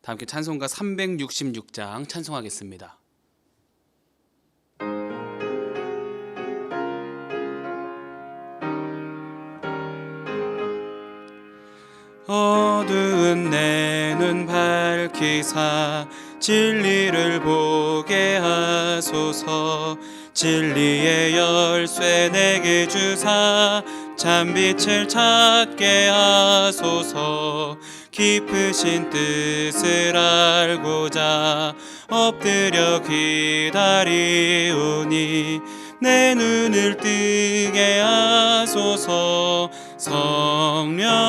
다 함께 찬송가 366장 찬송하겠습니다. 어두운 내 눈 밝히사 진리를 보게 하소서. 진리의 열쇠 내게 주사 참빛을 찾게 하소서. 깊으신 뜻을 알고자 엎드려 기다리오니 내 눈을 뜨게 하소서. 성령이여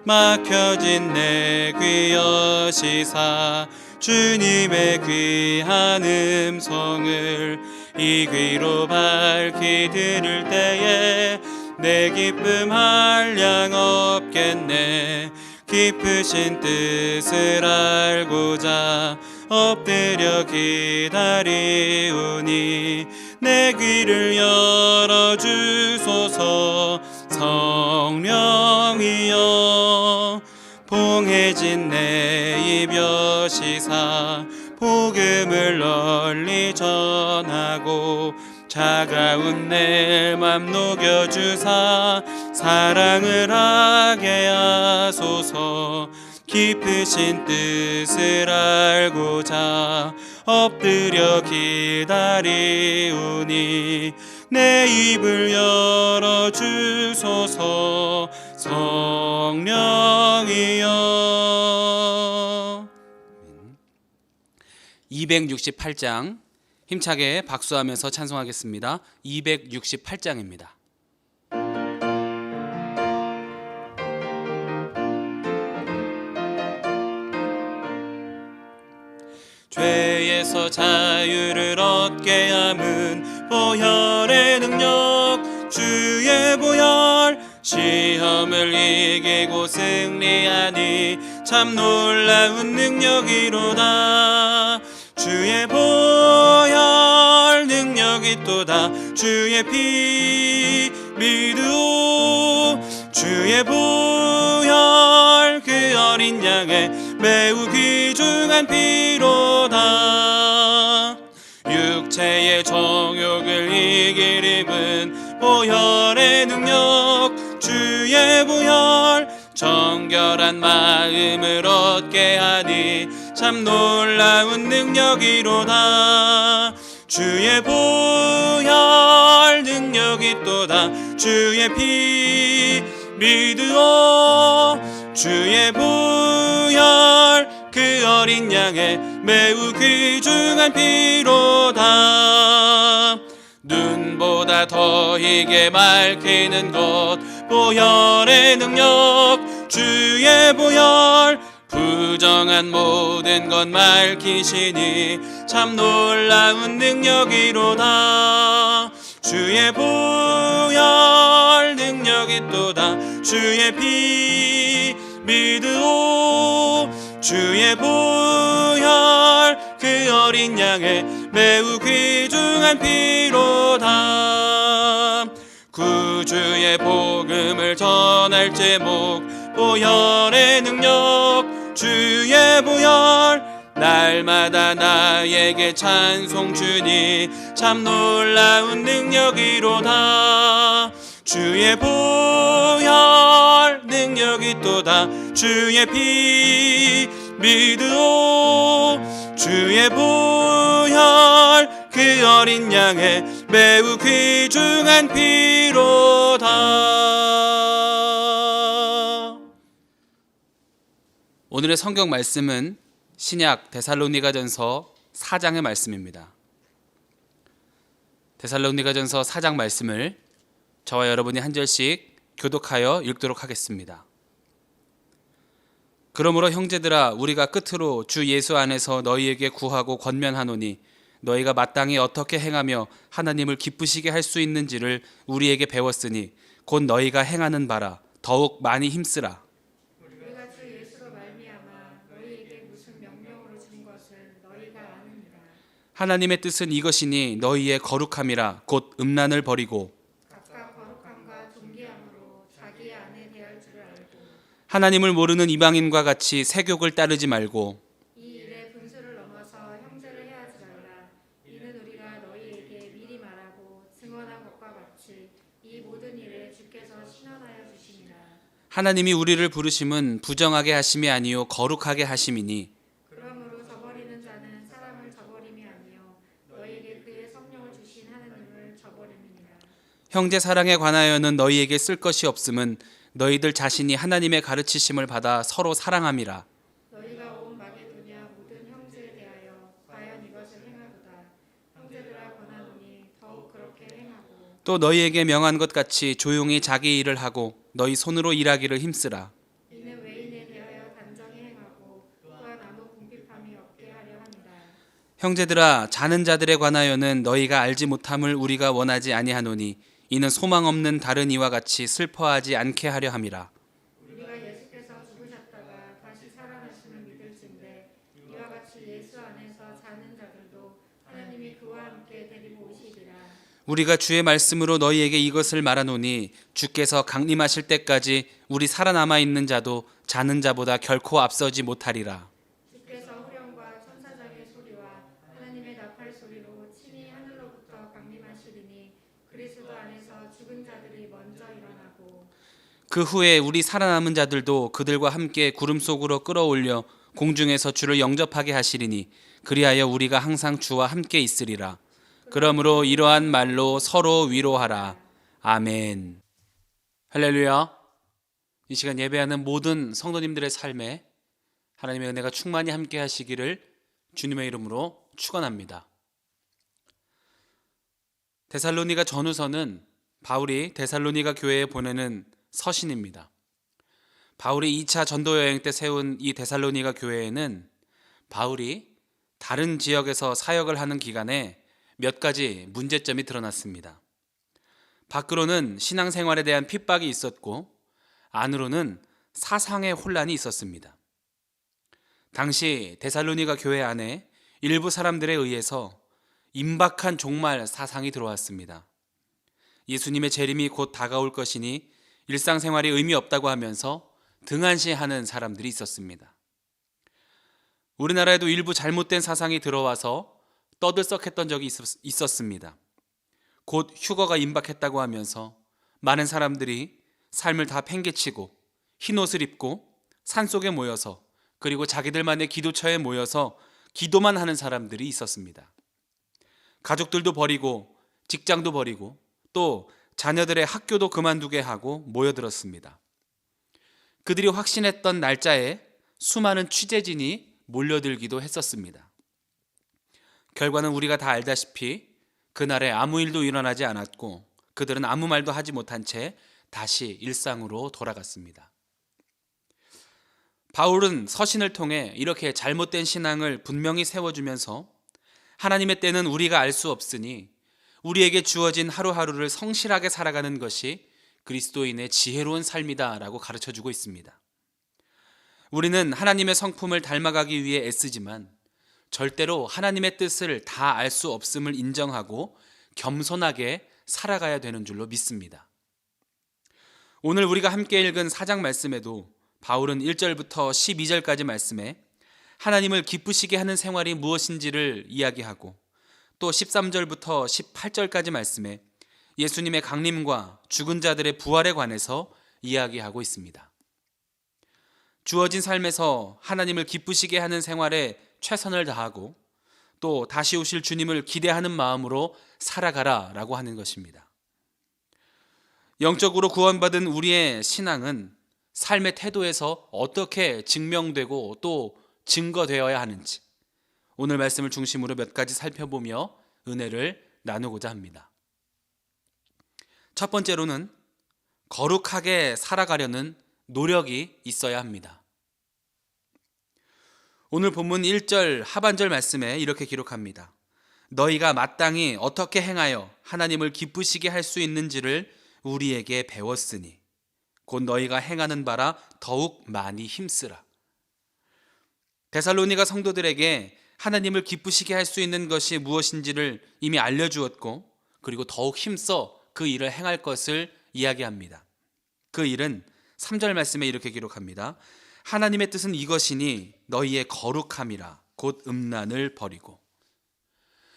막혀진 내 귀 여시사 주님의 귀한 음성을 이 귀로 밝히 들을 때에 내 기쁨 한량 없겠네. 깊으신 뜻을 알고자 엎드려 기다리오니 내 귀를 열어주소서. 성령이여 봉해진 내 입 여시사 복음을 널리 전하고 차가운 내 맘 녹여주사 사랑을 하게 하소서. 깊으신 뜻을 알고자 엎드려 기다리오니 내 입을 열어주소서. 성령이여. 268장 힘차게 박수하면서 찬송하겠습니다. 268장입니다. 죄에서 자유를 얻게 함은 보혈의 능력 주의 보혈. 시험을 이기고 승리하니 참 놀라운 능력이로다. 주의 보혈 능력이 또다. 주의 피 믿으오. 주의 보혈 그 어린 양의 매우 귀중한 피로다. 육체의 정욕을 이길 힘은 보혈의 능력 주의 보혈. 정결한 마음을 얻게 하니 참 놀라운 능력이로다. 주의 보혈 능력이 또다. 주의 피 믿으오. 주의 보혈 그 어린 양의 매우 귀중한 피로다. 눈보다 더 희게 밝히는 것 보혈의 능력 주의 보혈. 부정한 모든 것 밝히시니 참 놀라운 능력이로다. 주의 보혈 능력이 또다. 주의 피 믿으오. 주의 보혈 그 어린 양의 매우 귀중한 피로다. 구주의 복음을 전할 제목 보혈의 능력 주의 보혈. 날마다 나에게 찬송 주니 참 놀라운 능력이로다. 주의 보혈 능력이 또다. 주의 피 믿으오. 주의 보혈 그 어린 양의 매우 귀중한 피로다. 오늘의 성경 말씀은 신약 데살로니가전서 4장의 말씀입니다. 데살로니가전서 4장 말씀을 저와 여러분이 한 절씩 교독하여 읽도록 하겠습니다. 그러므로 형제들아 우리가 끝으로 주 예수 안에서 너희에게 구하고 권면하노니 너희가 마땅히 어떻게 행하며 하나님을 기쁘시게 할 수 있는지를 우리에게 배웠으니 곧 너희가 행하는 바라 더욱 많이 힘쓰라. 우리가 주 예수로 말미암아 너희에게 무슨 명령으로 준 것을 너희가 아느니라. 하나님의 뜻은 이것이니 너희의 거룩함이라 곧 음란을 버리고 각각 거룩함과 존귀함으로 자기 아내 대할 줄 알고 하나님을 모르는 이방인과 같이 세욕을 따르지 말고 이 일의 분수를 넘어서 형제를 해하지 말라. 이는 우리가 너희에게 미리 말하고 증언한 것과 같이 이 모든 일에 주께서 신원하여 주심이라. 하나님이 우리를 부르심은 부정하게 하심이 아니요 거룩하게 하심이니 그러므로 저버리는 자는 사람을 저버림이 아니요 너희에게 그의 성령을 주신 하나님을 저버림이니라. 형제 사랑에 관하여는 너희에게 쓸 것이 없음은 너희들 자신이 하나님의 가르치심을 받아 서로 사랑함이라. 너희가 온 마게도냐 모든 형제에 대하여 과연 이것을 행하도다. 형제들아 권하노니 더욱 그렇게 행하고 또 너희에게 명한 것 같이 조용히 자기 일을 하고 너희 손으로 일하기를 힘쓰라. 이는 외인에 대하여 단정히 행하고 또한 아무 궁핍함이 없게 하려 함이라. 형제들아 자는 자들에 관하여는 너희가 알지 못함을 우리가 원하지 아니하노니 이는 소망 없는 다른 이와 같이 슬퍼하지 않게 하려 함이라. 우리가 예수께서 죽으셨다가 다시 살아나심을 믿을진데 이와 같이 예수 안에서 자는 자들도 하나님이 그와 함께 데리고 오시리라. 우리가 주의 말씀으로 너희에게 이것을 말하노니 주께서 강림하실 때까지 우리 살아남아 있는 자도 자는 자보다 결코 앞서지 못하리라. 주께서 후령과 천사장의 소리와 하나님의 나팔 소리로 친히 하늘로부터 강림하시리니 그리스도 안에서 죽은 자들이 먼저 일어나고 그 후에 우리 살아남은 자들도 그들과 함께 구름 속으로 끌어올려 공중에서 주를 영접하게 하시리니 그리하여 우리가 항상 주와 함께 있으리라. 그러므로 이러한 말로 서로 위로하라. 아멘. 할렐루야. 이 시간 예배하는 모든 성도님들의 삶에 하나님의 은혜가 충만히 함께 하시기를 주님의 이름으로 축원합니다. 데살로니가 전후서는 바울이 데살로니가 교회에 보내는 서신입니다. 바울이 2차 전도 여행 때 세운 이 데살로니가 교회에는 바울이 다른 지역에서 사역을 하는 기간에 몇 가지 문제점이 드러났습니다. 밖으로는 신앙생활에 대한 핍박이 있었고 안으로는 사상의 혼란이 있었습니다. 당시 데살로니가 교회 안에 일부 사람들에 의해서 임박한 종말 사상이 들어왔습니다. 예수님의 재림이 곧 다가올 것이니 일상생활이 의미 없다고 하면서 등한시하는 사람들이 있었습니다. 우리나라에도 일부 잘못된 사상이 들어와서 떠들썩했던 적이 있었습니다. 곧 휴거가 임박했다고 하면서 많은 사람들이 삶을 다 팽개치고 흰옷을 입고 산속에 모여서 그리고 자기들만의 기도처에 모여서 기도만 하는 사람들이 있었습니다. 가족들도 버리고 직장도 버리고 또 자녀들의 학교도 그만두게 하고 모여들었습니다. 그들이 확신했던 날짜에 수많은 취재진이 몰려들기도 했었습니다. 결과는 우리가 다 알다시피 그날에 아무 일도 일어나지 않았고 그들은 아무 말도 하지 못한 채 다시 일상으로 돌아갔습니다. 바울은 서신을 통해 이렇게 잘못된 신앙을 분명히 세워주면서 하나님의 때는 우리가 알 수 없으니 우리에게 주어진 하루하루를 성실하게 살아가는 것이 그리스도인의 지혜로운 삶이다라고 가르쳐주고 있습니다. 우리는 하나님의 성품을 닮아가기 위해 애쓰지만 절대로 하나님의 뜻을 다 알 수 없음을 인정하고 겸손하게 살아가야 되는 줄로 믿습니다. 오늘 우리가 함께 읽은 4장 말씀에도 바울은 1절부터 12절까지 말씀에 하나님을 기쁘시게 하는 생활이 무엇인지를 이야기하고 또 13절부터 18절까지 말씀에 예수님의 강림과 죽은 자들의 부활에 관해서 이야기하고 있습니다. 주어진 삶에서 하나님을 기쁘시게 하는 생활에 최선을 다하고 또 다시 오실 주님을 기대하는 마음으로 살아가라라고 하는 것입니다. 영적으로 구원받은 우리의 신앙은 삶의 태도에서 어떻게 증명되고 또 증거되어야 하는지 오늘 말씀을 중심으로 몇 가지 살펴보며 은혜를 나누고자 합니다. 첫 번째로는 거룩하게 살아가려는 노력이 있어야 합니다. 오늘 본문 1절 하반절 말씀에 이렇게 기록합니다. 너희가 마땅히 어떻게 행하여 하나님을 기쁘시게 할 수 있는지를 우리에게 배웠으니 곧 너희가 행하는 바라 더욱 많이 힘쓰라. 데살로니가 성도들에게 하나님을 기쁘시게 할 수 있는 것이 무엇인지를 이미 알려주었고 그리고 더욱 힘써 그 일을 행할 것을 이야기합니다. 그 일은 3절 말씀에 이렇게 기록합니다. 하나님의 뜻은 이것이니 너희의 거룩함이라 곧 음란을 버리고.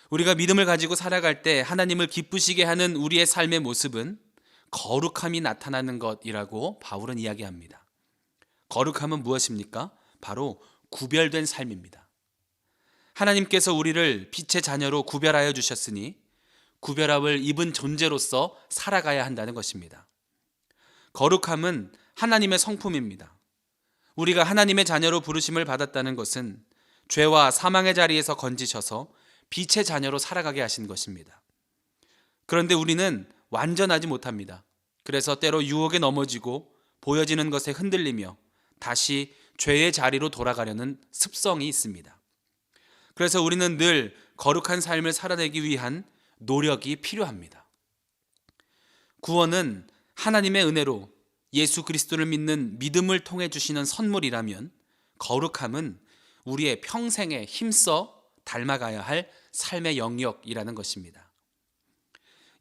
우리가 믿음을 가지고 살아갈 때 하나님을 기쁘시게 하는 우리의 삶의 모습은 거룩함이 나타나는 것이라고 바울은 이야기합니다. 거룩함은 무엇입니까? 바로 구별된 삶입니다. 하나님께서 우리를 빛의 자녀로 구별하여 주셨으니 구별함을 입은 존재로서 살아가야 한다는 것입니다. 거룩함은 하나님의 성품입니다. 우리가 하나님의 자녀로 부르심을 받았다는 것은 죄와 사망의 자리에서 건지셔서 빛의 자녀로 살아가게 하신 것입니다. 그런데 우리는 완전하지 못합니다. 그래서 때로 유혹에 넘어지고 보여지는 것에 흔들리며 다시 죄의 자리로 돌아가려는 습성이 있습니다. 그래서 우리는 늘 거룩한 삶을 살아내기 위한 노력이 필요합니다. 구원은 하나님의 은혜로 예수 그리스도를 믿는 믿음을 통해 주시는 선물이라면 거룩함은 우리의 평생에 힘써 닮아가야 할 삶의 영역이라는 것입니다.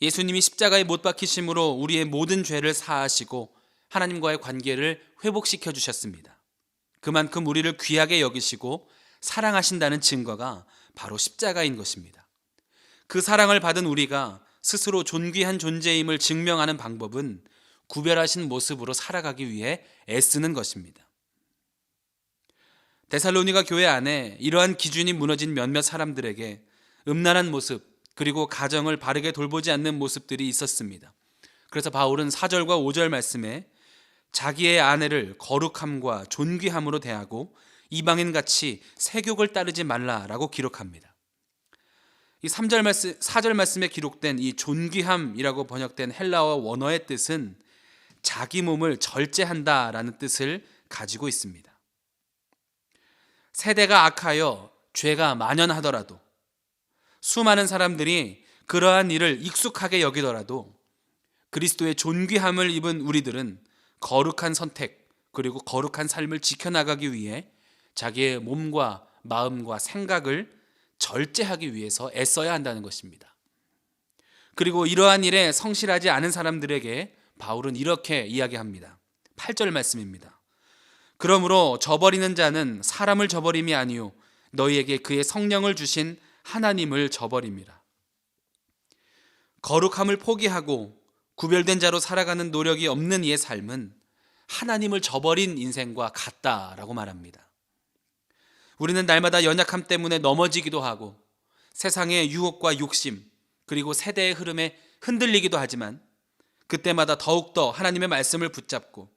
예수님이 십자가에 못 박히심으로 우리의 모든 죄를 사하시고 하나님과의 관계를 회복시켜 주셨습니다. 그만큼 우리를 귀하게 여기시고 사랑하신다는 증거가 바로 십자가인 것입니다. 그 사랑을 받은 우리가 스스로 존귀한 존재임을 증명하는 방법은 구별하신 모습으로 살아가기 위해 애쓰는 것입니다. 데살로니가 교회 안에 이러한 기준이 무너진 몇몇 사람들에게 음란한 모습 그리고 가정을 바르게 돌보지 않는 모습들이 있었습니다. 그래서 바울은 4절과 5절 말씀에 자기의 아내를 거룩함과 존귀함으로 대하고 이방인같이 세욕을 따르지 말라라고 기록합니다. 이 4절 말씀에 기록된 이 존귀함이라고 번역된 헬라어 원어의 뜻은 자기 몸을 절제한다라는 뜻을 가지고 있습니다. 세대가 악하여 죄가 만연하더라도 수많은 사람들이 그러한 일을 익숙하게 여기더라도 그리스도의 존귀함을 입은 우리들은 거룩한 선택 그리고 거룩한 삶을 지켜나가기 위해 자기의 몸과 마음과 생각을 절제하기 위해서 애써야 한다는 것입니다. 그리고 이러한 일에 성실하지 않은 사람들에게 바울은 이렇게 이야기합니다. 8절 말씀입니다. 그러므로 저버리는 자는 사람을 저버림이 아니요 너희에게 그의 성령을 주신 하나님을 저버림이라. 거룩함을 포기하고 구별된 자로 살아가는 노력이 없는 이의 삶은 하나님을 저버린 인생과 같다라고 말합니다. 우리는 날마다 연약함 때문에 넘어지기도 하고 세상의 유혹과 욕심 그리고 세대의 흐름에 흔들리기도 하지만 그때마다 더욱더 하나님의 말씀을 붙잡고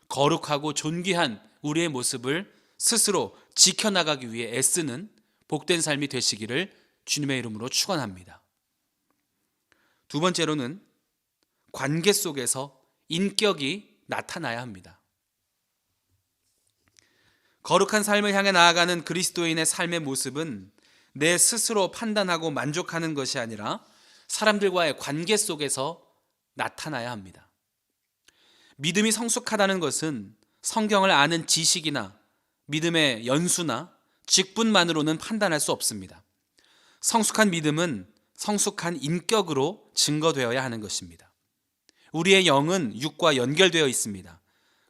거룩하고 존귀한 우리의 모습을 스스로 지켜나가기 위해 애쓰는 복된 삶이 되시기를 주님의 이름으로 축원합니다. 두 번째로는 관계 속에서 인격이 나타나야 합니다. 거룩한 삶을 향해 나아가는 그리스도인의 삶의 모습은 내 스스로 판단하고 만족하는 것이 아니라 사람들과의 관계 속에서 나타나야 합니다. 믿음이 성숙하다는 것은 성경을 아는 지식이나 믿음의 연수나 직분만으로는 판단할 수 없습니다. 성숙한 믿음은 성숙한 인격으로 증거되어야 하는 것입니다. 우리의 영은 육과 연결되어 있습니다.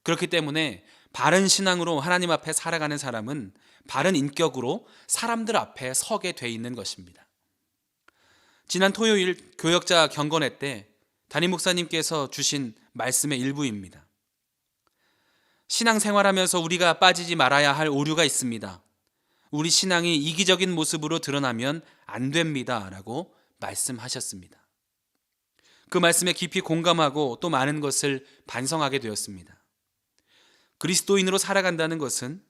그렇기 때문에 바른 신앙으로 하나님 앞에 살아가는 사람은 바른 인격으로 사람들 앞에 서게 돼 있는 것입니다. 지난 토요일 교역자 경건회 때 담임 목사님께서 주신 말씀의 일부입니다. 신앙생활하면서 우리가 빠지지 말아야 할 오류가 있습니다. 우리 신앙이 이기적인 모습으로 드러나면 안 됩니다 라고 말씀하셨습니다. 그 말씀에 깊이 공감하고 또 많은 것을 반성하게 되었습니다. 그리스도인으로 살아간다는 것은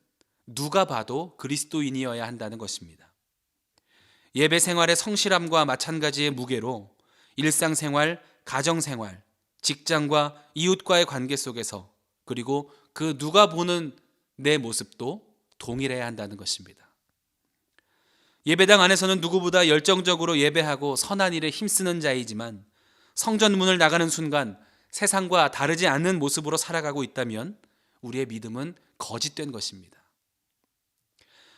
누가 봐도 그리스도인이어야 한다는 것입니다. 예배 생활의 성실함과 마찬가지의 무게로 일상생활, 가정생활, 직장과 이웃과의 관계 속에서 그리고 그 누가 보는 내 모습도 동일해야 한다는 것입니다. 예배당 안에서는 누구보다 열정적으로 예배하고 선한 일에 힘쓰는 자이지만 성전문을 나가는 순간 세상과 다르지 않는 모습으로 살아가고 있다면 우리의 믿음은 거짓된 것입니다.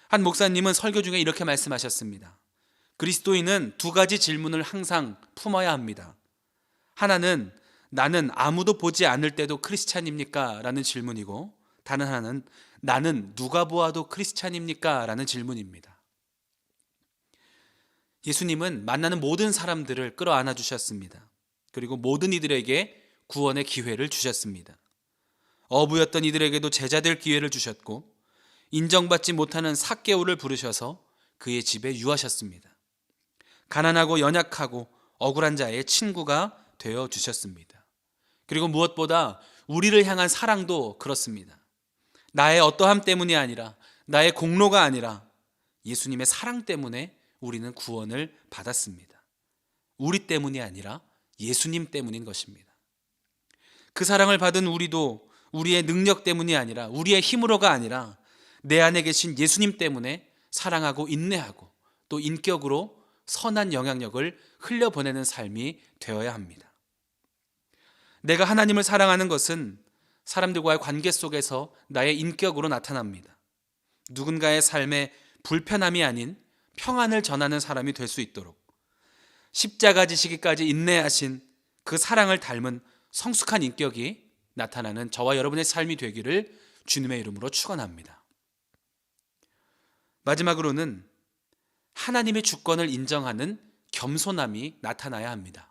한 목사님은 설교 중에 이렇게 말씀하셨습니다. 그리스도인은 두 가지 질문을 항상 품어야 합니다. 하나는 나는 아무도 보지 않을 때도 크리스찬입니까? 라는 질문이고, 다른 하나는 나는 누가 보아도 크리스찬입니까? 라는 질문입니다. 예수님은 만나는 모든 사람들을 끌어안아 주셨습니다. 그리고 모든 이들에게 구원의 기회를 주셨습니다. 어부였던 이들에게도 제자될 기회를 주셨고, 인정받지 못하는 삭개오를 부르셔서 그의 집에 유하셨습니다. 가난하고 연약하고 억울한 자의 친구가 되어 주셨습니다. 그리고 무엇보다 우리를 향한 사랑도 그렇습니다. 나의 어떠함 때문이 아니라, 나의 공로가 아니라 예수님의 사랑 때문에 우리는 구원을 받았습니다. 우리 때문이 아니라 예수님 때문인 것입니다. 그 사랑을 받은 우리도 우리의 능력 때문이 아니라, 우리의 힘으로가 아니라 내 안에 계신 예수님 때문에 사랑하고 인내하고 또 인격으로 선한 영향력을 흘려보내는 삶이 되어야 합니다. 내가 하나님을 사랑하는 것은 사람들과의 관계 속에서 나의 인격으로 나타납니다. 누군가의 삶에 불편함이 아닌 평안을 전하는 사람이 될 수 있도록 십자가 지시기까지 인내하신 그 사랑을 닮은 성숙한 인격이 나타나는 저와 여러분의 삶이 되기를 주님의 이름으로 축원합니다. 마지막으로는 하나님의 주권을 인정하는 겸손함이 나타나야 합니다.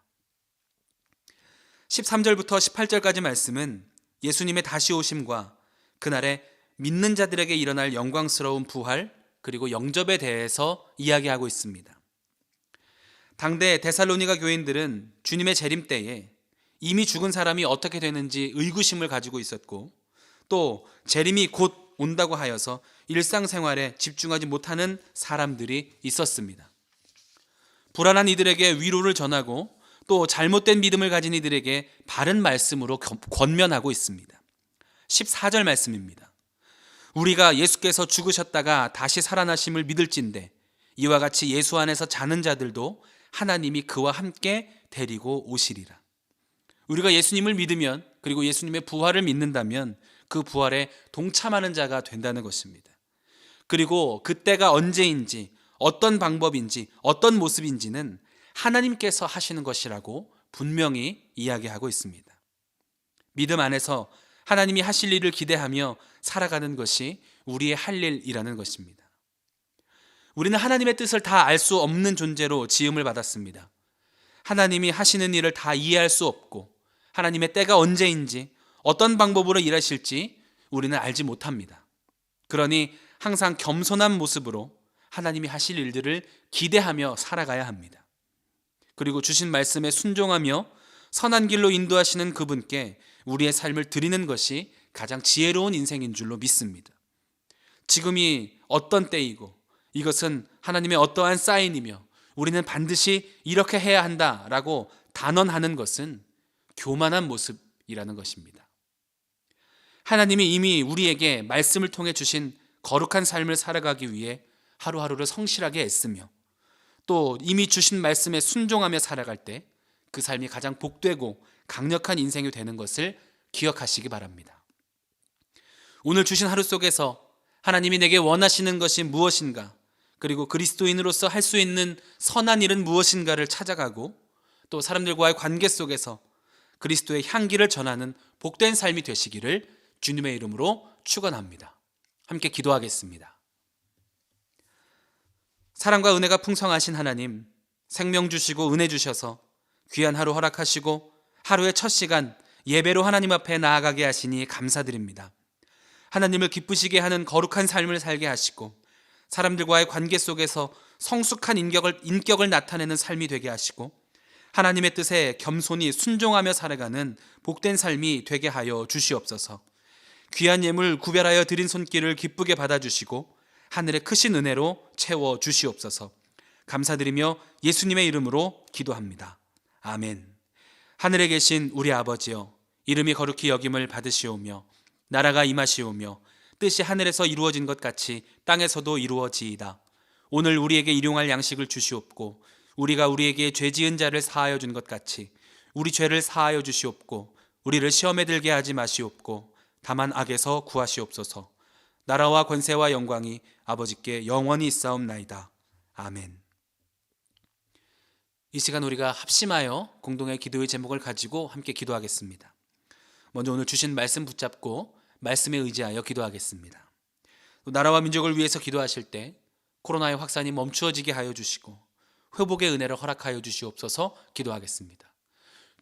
13절부터 18절까지 말씀은 예수님의 다시 오심과 그날에 믿는 자들에게 일어날 영광스러운 부활 그리고 영접에 대해서 이야기하고 있습니다. 당대 데살로니가 교인들은 주님의 재림 때에 이미 죽은 사람이 어떻게 되는지 의구심을 가지고 있었고, 또 재림이 곧 온다고 하여서 일상생활에 집중하지 못하는 사람들이 있었습니다. 불안한 이들에게 위로를 전하고 또 잘못된 믿음을 가진 이들에게 바른 말씀으로 권면하고 있습니다. 14절 말씀입니다. 우리가 예수께서 죽으셨다가 다시 살아나심을 믿을진대 이와 같이 예수 안에서 자는 자들도 하나님이 그와 함께 데리고 오시리라. 우리가 예수님을 믿으면, 그리고 예수님의 부활을 믿는다면 그 부활에 동참하는 자가 된다는 것입니다. 그리고 그때가 언제인지, 어떤 방법인지, 어떤 모습인지는 하나님께서 하시는 것이라고 분명히 이야기하고 있습니다. 믿음 안에서 하나님이 하실 일을 기대하며 살아가는 것이 우리의 할 일이라는 것입니다. 우리는 하나님의 뜻을 다 알 수 없는 존재로 지음을 받았습니다. 하나님이 하시는 일을 다 이해할 수 없고, 하나님의 때가 언제인지, 어떤 방법으로 일하실지 우리는 알지 못합니다. 그러니 항상 겸손한 모습으로 하나님이 하실 일들을 기대하며 살아가야 합니다. 그리고 주신 말씀에 순종하며 선한 길로 인도하시는 그분께 우리의 삶을 드리는 것이 가장 지혜로운 인생인 줄로 믿습니다. 지금이 어떤 때이고 이것은 하나님의 어떠한 사인이며 우리는 반드시 이렇게 해야 한다라고 단언하는 것은 교만한 모습이라는 것입니다. 하나님이 이미 우리에게 말씀을 통해 주신 거룩한 삶을 살아가기 위해 하루하루를 성실하게 애쓰며 또 이미 주신 말씀에 순종하며 살아갈 때 그 삶이 가장 복되고 강력한 인생이 되는 것을 기억하시기 바랍니다. 오늘 주신 하루 속에서 하나님이 내게 원하시는 것이 무엇인가, 그리고 그리스도인으로서 할 수 있는 선한 일은 무엇인가를 찾아가고 또 사람들과의 관계 속에서 그리스도의 향기를 전하는 복된 삶이 되시기를 주님의 이름으로 축원합니다. 함께 기도하겠습니다. 사랑과 은혜가 풍성하신 하나님, 생명 주시고 은혜 주셔서 귀한 하루 허락하시고 하루의 첫 시간 예배로 하나님 앞에 나아가게 하시니 감사드립니다. 하나님을 기쁘시게 하는 거룩한 삶을 살게 하시고 사람들과의 관계 속에서 성숙한 인격을 나타내는 삶이 되게 하시고 하나님의 뜻에 겸손히 순종하며 살아가는 복된 삶이 되게 하여 주시옵소서. 귀한 예물 구별하여 드린 손길을 기쁘게 받아주시고 하늘의 크신 은혜로 채워 주시옵소서. 감사드리며 예수님의 이름으로 기도합니다. 아멘. 하늘에 계신 우리 아버지여, 이름이 거룩히 여김을 받으시오며 나라가 임하시오며 뜻이 하늘에서 이루어진 것 같이 땅에서도 이루어지이다. 오늘 우리에게 일용할 양식을 주시옵고 우리가 우리에게 죄 지은 자를 사하여 준 것 같이 우리 죄를 사하여 주시옵고 우리를 시험에 들게 하지 마시옵고 다만 악에서 구하시옵소서. 나라와 권세와 영광이 아버지께 영원히 있사옵나이다. 아멘. 이 시간 우리가 합심하여 공동의 기도의 제목을 가지고 함께 기도하겠습니다. 먼저 오늘 주신 말씀 붙잡고 말씀에 의지하여 기도하겠습니다. 나라와 민족을 위해서 기도하실 때 코로나의 확산이 멈추어지게 하여 주시고 회복의 은혜를 허락하여 주시옵소서. 기도하겠습니다.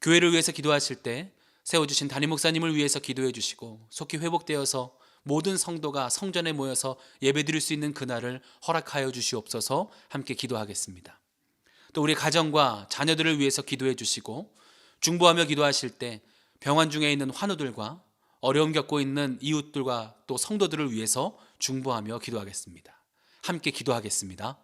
교회를 위해서 기도하실 때 세워주신 담임 목사님을 위해서 기도해 주시고 속히 회복되어서 모든 성도가 성전에 모여서 예배드릴 수 있는 그날을 허락하여 주시옵소서. 함께 기도하겠습니다. 또 우리 가정과 자녀들을 위해서 기도해 주시고 중보하며 기도하실 때 병환 중에 있는 환우들과 어려움 겪고 있는 이웃들과 또 성도들을 위해서 중보하며 기도하겠습니다. 함께 기도하겠습니다.